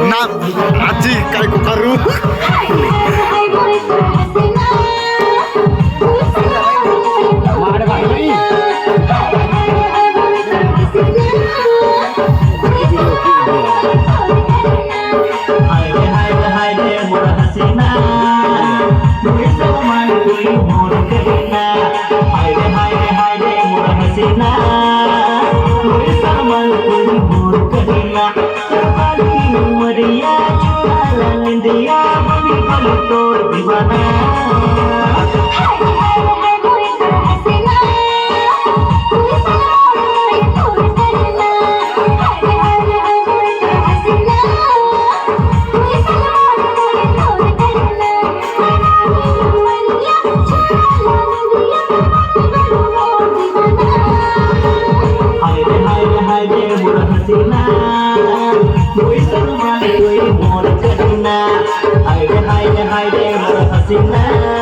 ना आजी काय को करू Maria jualan dia bagi kalau di mana? Hai boy terhasina, kuisah kuisahina. Hai boy terhasina, kuisah kuisahina. Maria jualan dia bagi kalau di mana? Hai murah hasina. Hai deh murah hasina